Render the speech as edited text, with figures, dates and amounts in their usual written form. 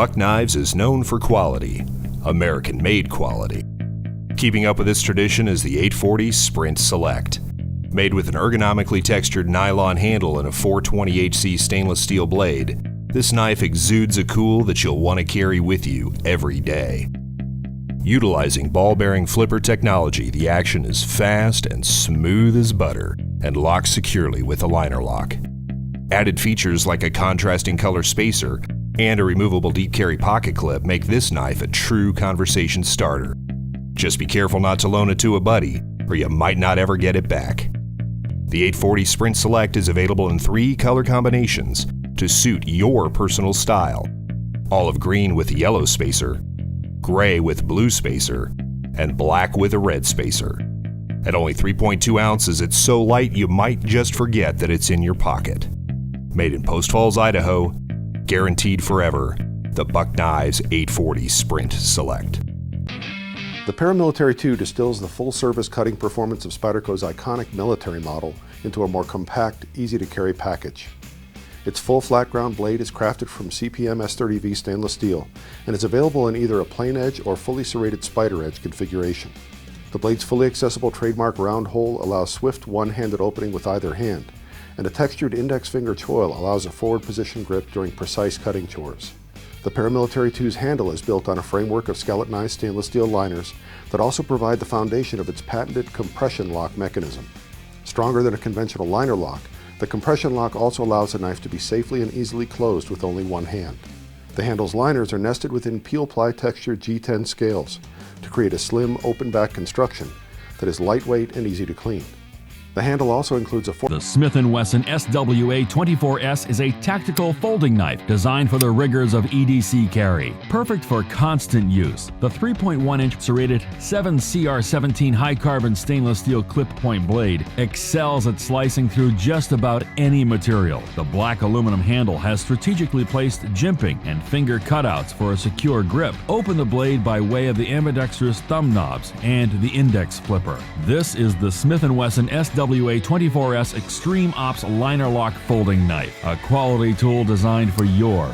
Buck Knives is known for quality, American-made quality. Keeping up with this tradition is the 840 Sprint Select. Made with an ergonomically textured nylon handle and a 420HC stainless steel blade, this knife exudes a cool that you'll want to carry with you every day. Utilizing ball-bearing flipper technology, the action is fast and smooth as butter and locks securely with a liner lock. Added features like a contrasting color spacer and a removable deep carry pocket clip make this knife a true conversation starter. Just be careful not to loan it to a buddy, or you might not ever get it back. The 840 Sprint Select is available in 3 color combinations to suit your personal style: olive green with a yellow spacer, gray with blue spacer, and black with a red spacer. At only 3.2 ounces, it's so light you might just forget that it's in your pocket. Made in Post Falls, Idaho, guaranteed forever, the Buck Knives 840 Sprint Select. The Paramilitary 2 distills the full-service cutting performance of Spyderco's iconic military model into a more compact, easy-to-carry package. Its full flat-ground blade is crafted from CPM S30V stainless steel and is available in either a plain edge or fully serrated spider edge configuration. The blade's fully accessible trademark round hole allows swift one-handed opening with either hand, and a textured index finger choil allows a forward position grip during precise cutting chores. The Paramilitary 2's handle is built on a framework of skeletonized stainless steel liners that also provide the foundation of its patented compression lock mechanism. Stronger than a conventional liner lock, the compression lock also allows the knife to be safely and easily closed with only one hand. The handle's liners are nested within peel-ply textured G10 scales to create a slim, open-back construction that is lightweight and easy to clean. The handle also includes a The Smith & Wesson SWA-24S is a tactical folding knife designed for the rigors of EDC carry. Perfect for constant use. The 3.1-inch serrated 7CR17 high-carbon stainless steel clip-point blade excels at slicing through just about any material. The black aluminum handle has strategically placed jimping and finger cutouts for a secure grip. Open the blade by way of the ambidextrous thumb knobs and the index flipper. This is the Smith & Wesson SWA-24S Extreme Ops Liner Lock Folding Knife, a quality tool designed for your